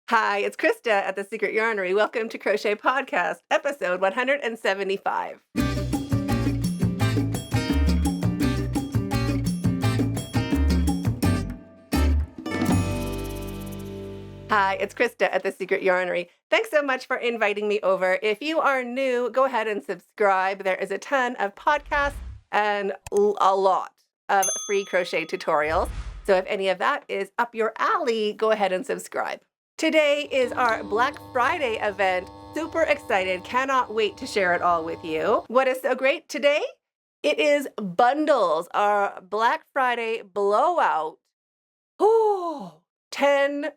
Hi, it's Krista at the Secret Yarnery. Welcome to Crochet Podcast, episode 175. Hi, it's Krista at the Secret Yarnery. Thanks so much for inviting me over. If you are new, go ahead and subscribe. There is a ton of podcasts and a lot of free crochet tutorials. So if any of that is up your alley, go ahead and subscribe. Today is our Black Friday event. Super excited. Cannot wait to share it all with you. What is so great today? It is bundles, our Black Friday blowout. Oh, 10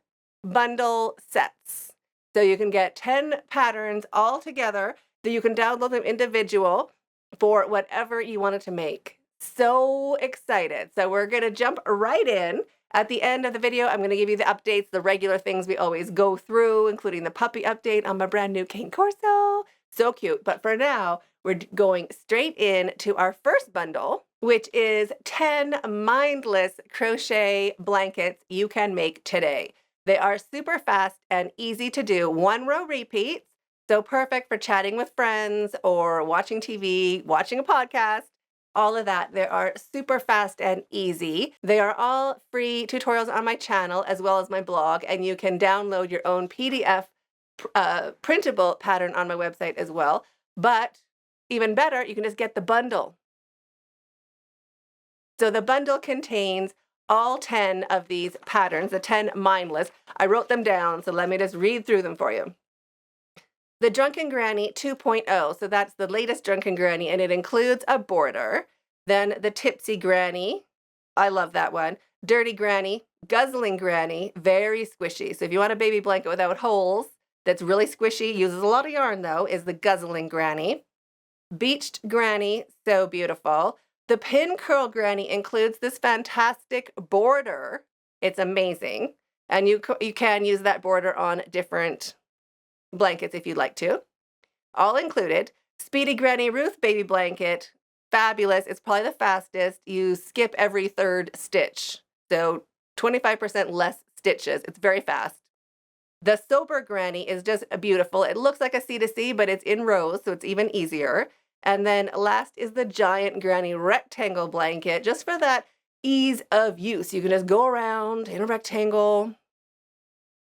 bundle sets. So you can get 10 patterns all together that you can download them individual for whatever you wanted to make. So excited. So we're going to jump right in. At the end of the video, I'm going to give you the updates, the regular things we always go through, including the puppy update on my brand new Cane Corso. So cute. But for now, we're going straight in to our first bundle, which is 10 mindless crochet blankets you can make today. They are super fast and easy to do. One row repeats, so perfect for chatting with friends or watching TV, watching a podcast. All of that. They are super fast and easy. They are all free tutorials on my channel as well as my blog, and you can download your own PDF printable pattern on my website as well. But even better, you can just get the bundle. So the bundle contains all 10 of these patterns, the 10 mindless. I wrote them down, so let me just read through them for you. The Drunken Granny 2.0, so that's the latest Drunken Granny, and it includes a border. Then the Tipsy Granny, I love that one. Dirty Granny, Guzzling Granny, very squishy. So if you want a baby blanket without holes, that's really squishy, uses a lot of yarn though, is the Guzzling Granny. Beached Granny, so beautiful. The Pin Curl Granny includes this fantastic border. It's amazing. And you can use that border on different blankets if you'd like to. All included. Speedy Granny Ruth baby blanket, fabulous. It's probably the fastest. You skip every third stitch. So 25% less stitches. It's very fast. The Sober Granny is just beautiful. It looks like a C2C, but it's in rows, so it's even easier. And then last is the Giant Granny rectangle blanket, just for that ease of use. You can just go around in a rectangle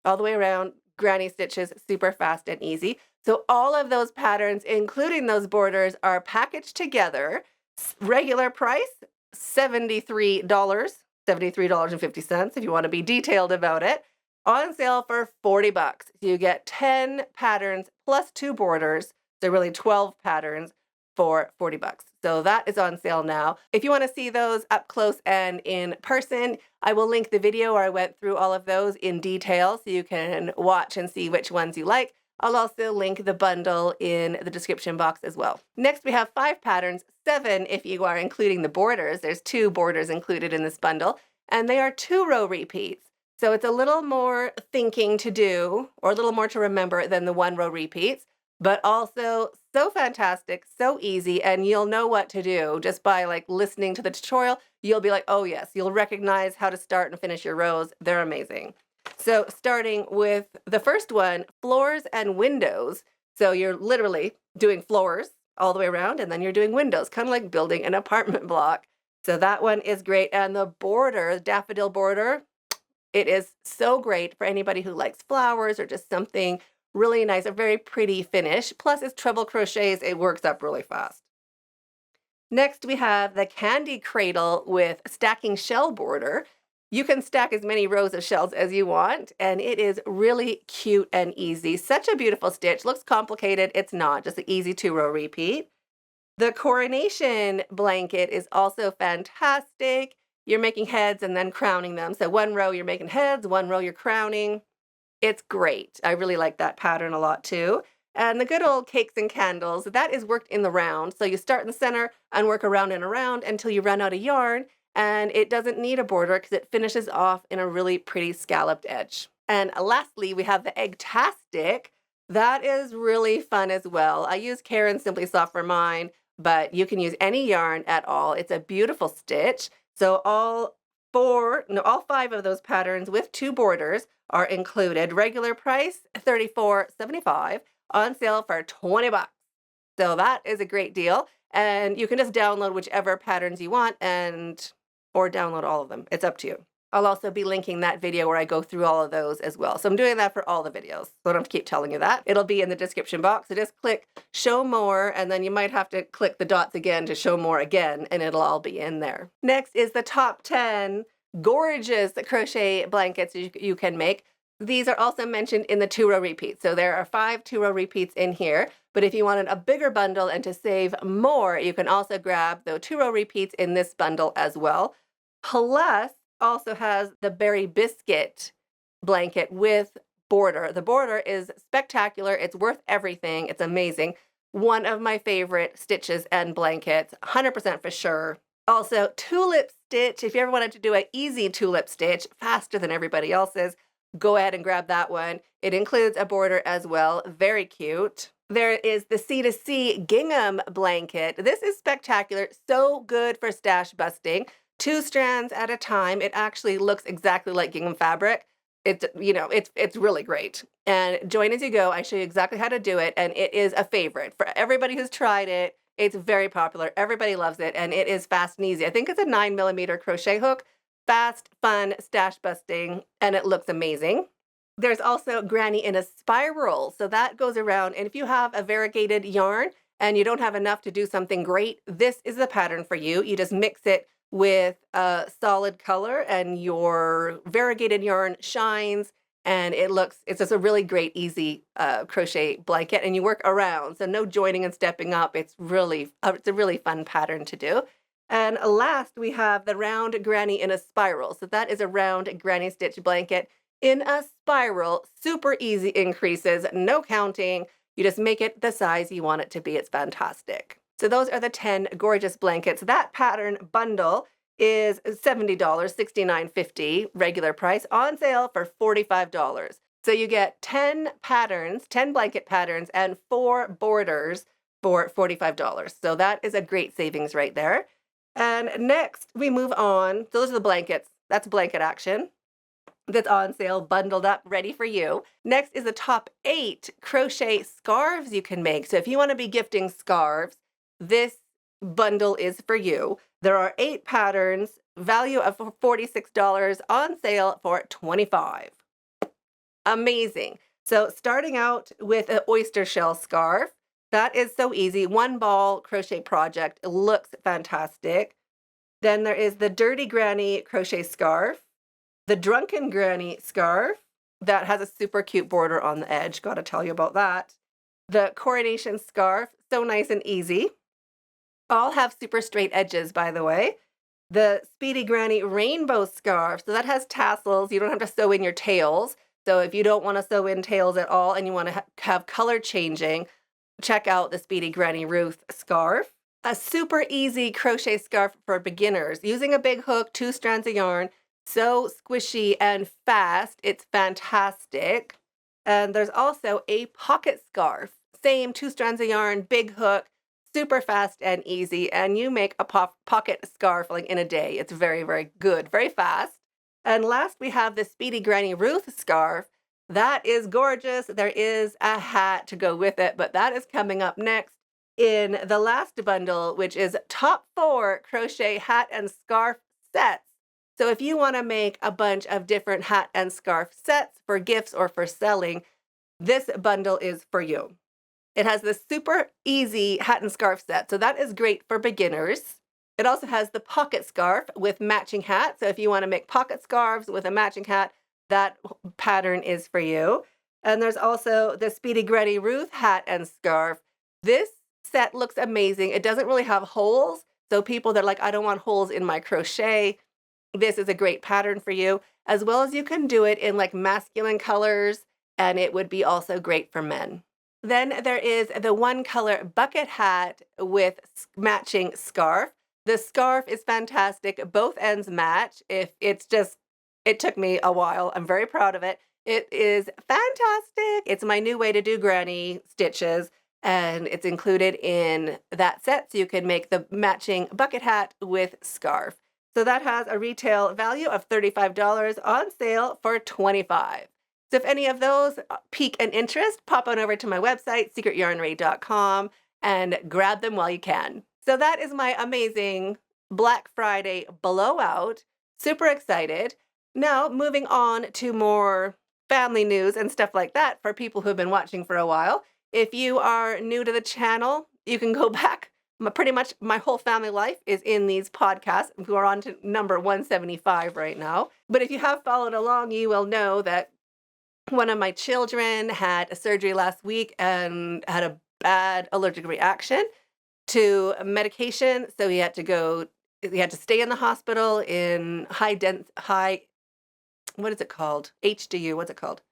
all the way around. Granny stitches, super fast and easy. So all of those patterns, including those borders, are packaged together. Regular price, $73, $73.50 if you want to be detailed about it. On sale for $40. So you get 10 patterns plus 2 borders. So really 12 patterns for $40. So that is on sale now. If you want to see those up close and in person, I will link the video where I went through all of those in detail so you can watch and see which ones you like. I'll also link the bundle in the description box as well. Next, we have 5 patterns, 7 if you are including the borders. There's 2 borders included in this bundle, and they are 2-row repeats. So it's a little more thinking to do, or a little more to remember than the 1-row repeats, but also so fantastic, so easy, and you'll know what to do just by listening to the tutorial. You'll be like, oh yes, you'll recognize how to start and finish your rows. They're amazing. So starting with the first one, floors and windows. So you're literally doing floors all the way around, and then you're doing windows, kind of like building an apartment block. So that one is great. And the border, the daffodil border, it is so great for anybody who likes flowers or just something really nice, a very pretty finish. Plus it's treble crochets, it works up really fast. Next we have the Candy Cradle with stacking shell border. You can stack as many rows of shells as you want, and it is really cute and easy. Such a beautiful stitch. Looks complicated. It's not, just an easy 2-row repeat. The Coronation blanket is also fantastic. You're making heads and then crowning them. So 1 row you're making heads, 1 row you're crowning. It's great. I really like that pattern a lot too. And the good old Cakes and Candles, that is worked in the round. So you start in the center and work around and around until you run out of yarn, and it doesn't need a border because it finishes off in a really pretty scalloped edge. And lastly, we have the Eggtastic. That is really fun as well. I use Karen Simply Soft for mine, but you can use any yarn at all. It's a beautiful stitch. So all all 5 of those patterns with 2 borders are included. Regular price, $34.75, on sale for 20 bucks. So that is a great deal. And you can just download whichever patterns you want or download all of them. It's up to you. I'll also be linking that video where I go through all of those as well. So I'm doing that for all the videos. So I don't have to keep telling you that. It'll be in the description box. So just click show more, and then you might have to click the dots again to show more again, and it'll all be in there. Next is the top 10 gorgeous crochet blankets you can make. These are also mentioned in the 2-row repeats. So there are 5 2-row repeats in here. But if you wanted a bigger bundle and to save more, you can also grab the 2-row repeats in this bundle as well. Plus, also has the berry biscuit blanket with border. The border is spectacular. It's worth everything. It's amazing. One of my favorite stitches and blankets, 100% for sure. Also, tulip stitch. If you ever wanted to do an easy tulip stitch, faster than everybody else's, go ahead and grab that one. It includes a border as well. Very cute. There is the C2C gingham blanket. This is spectacular. So good for stash busting. 2 strands at a time. It actually looks exactly like gingham fabric. It's really great. And join as you go. I show you exactly how to do it, and it is a favorite for everybody who's tried it. It's very popular. Everybody loves it, and it is fast and easy. I think it's a 9mm crochet hook. Fast, fun, stash busting, and it looks amazing. There's also Granny in a Spiral. So that goes around, and if you have a variegated yarn and you don't have enough to do something great, this is the pattern for you. You just mix it with a solid color and your variegated yarn shines, and it's just a really great, easy crochet blanket, and you work around. So no joining and stepping up. It's a really fun pattern to do. And last, we have the round Granny in a Spiral. So that is a round granny stitch blanket in a spiral. Super easy increases, no counting. You just make it the size you want it to be. It's fantastic. So those are the 10 gorgeous blankets. That pattern bundle is $70, $69.50 regular price, on sale for $45. So you get 10 patterns, 10 blanket patterns, and 4 borders for $45. So that is a great savings right there. And next we move on. So those are the blankets. That's blanket action. That's on sale, bundled up, ready for you. Next is the top 8 crochet scarves you can make. So if you want to be gifting scarves, this bundle is for you. There are 8 patterns, value of $46, on sale for $25. Amazing. So starting out with an oyster shell scarf. That is so easy. 1 ball crochet project. It looks fantastic. Then there is the Dirty Granny crochet scarf. The Drunken Granny scarf that has a super cute border on the edge. Got to tell you about that. The Coronation scarf. So nice and easy. All have super straight edges, by the way. The Speedy Granny rainbow scarf. So that has tassels. You don't have to sew in your tails. So if you don't want to sew in tails at all and you want to have color changing, check out the Speedy Granny Ruth scarf. A super easy crochet scarf for beginners using a big hook, 2 strands of yarn. So squishy and fast. It's fantastic. And there's also a pocket scarf. Same, 2 strands of yarn, big hook, super fast and easy. And you make a pocket scarf like in a day. It's very, very good, very fast. And last we have the Speedy Granny Ruth scarf. That is gorgeous. There is a hat to go with it, but that is coming up next in the last bundle, which is top 4 crochet hat and scarf sets. So if you want to make a bunch of different hat and scarf sets for gifts or for selling, this bundle is for you. It has this super easy hat and scarf set. So that is great for beginners. It also has the pocket scarf with matching hat. So if you want to make pocket scarves with a matching hat, that pattern is for you. And there's also the Speedy Granny Ruth hat and scarf. This set looks amazing. It doesn't really have holes. So people that are like, I don't want holes in my crochet, this is a great pattern for you, as well as you can do it in like masculine colors, and it would be also great for men. Then there is the 1 color bucket hat with matching scarf. The scarf is fantastic. Both ends match. It took me a while. I'm very proud of it. It is fantastic. It's my new way to do granny stitches, and it's included in that set. So you can make the matching bucket hat with scarf. So that has a retail value of $35 on sale for $25. So if any of those pique an interest, pop on over to my website, secretyarnery.com, and grab them while you can. So that is my amazing Black Friday blowout. Super excited. Now, moving on to more family news and stuff like that for people who've been watching for a while. If you are new to the channel, you can go back. Pretty much my whole family life is in these podcasts. We're on to number 175 right now. But if you have followed along, you will know that one of my children had a surgery last week and had a bad allergic reaction to medication. So he had to stay in the hospital in what is it called? HDU, what's it called?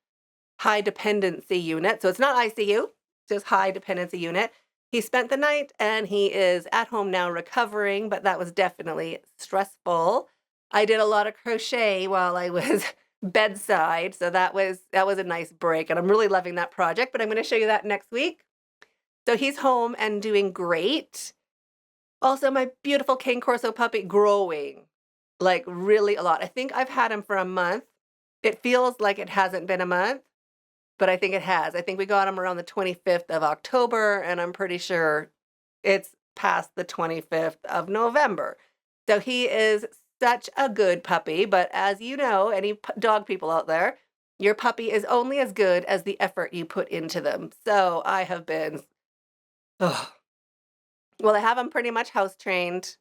High dependency unit. So it's not ICU, just high dependency unit. He spent the night and he is at home now recovering, but that was definitely stressful. I did a lot of crochet while I was bedside, so that was a nice break, and I'm really loving that project, but I'm going to show you that next week. So he's home and doing great. Also, my beautiful Cane Corso puppy growing, like really a lot. I think I've had him for a month. It feels like it hasn't been a month, but I think it has. I think we got him around the 25th of October, and I'm pretty sure it's past the 25th of November. So he is such a good puppy, but as you know, any dog people out there, your puppy is only as good as the effort you put into them. So I have been, oh, well, I have him pretty much house trained.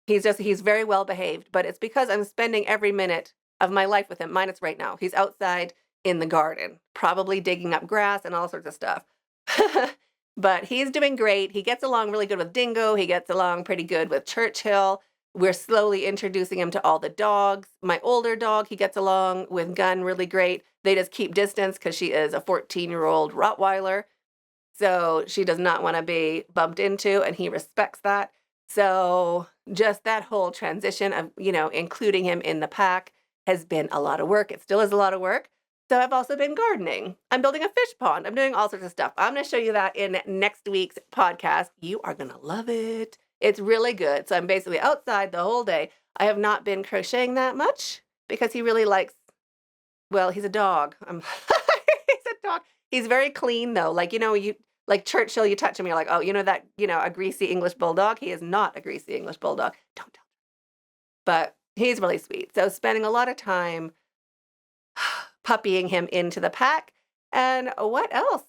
He's very well behaved, but it's because I'm spending every minute of my life with him, minus right now. He's outside in the garden, probably digging up grass and all sorts of stuff. But he's doing great. He gets along really good with Dingo. He gets along pretty good with Churchill. We're slowly introducing him to all the dogs. My older dog, he gets along with Gun really great. They just keep distance because she is a 14-year-old Rottweiler. So she does not want to be bumped into, and he respects that. So just that whole transition of, including him in the pack has been a lot of work. It still is a lot of work. So I've also been gardening. I'm building a fish pond. I'm doing all sorts of stuff. I'm going to show you that in next week's podcast. You are going to love it. It's really good. So I'm basically outside the whole day. I have not been crocheting that much because he really likes, well, he's a dog. He's a dog. He's very clean though. Like, like Churchill, you touch him, you're like, oh, a greasy English bulldog. He is not a greasy English bulldog. Don't tell him. But he's really sweet. So spending a lot of time puppying him into the pack. And what else?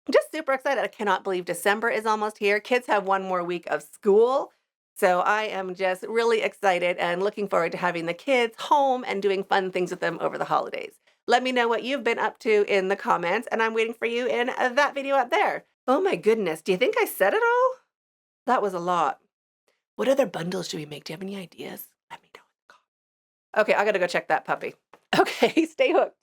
I'm just super excited. I cannot believe December is almost here. Kids have one more week of school. So I am just really excited and looking forward to having the kids home and doing fun things with them over the holidays. Let me know what you've been up to in the comments, and I'm waiting for you in that video up there. Oh my goodness, do you think I said it all? That was a lot. What other bundles should we make? Do you have any ideas? Let me know in the comments. Okay, I gotta go check that puppy. Okay, stay hooked.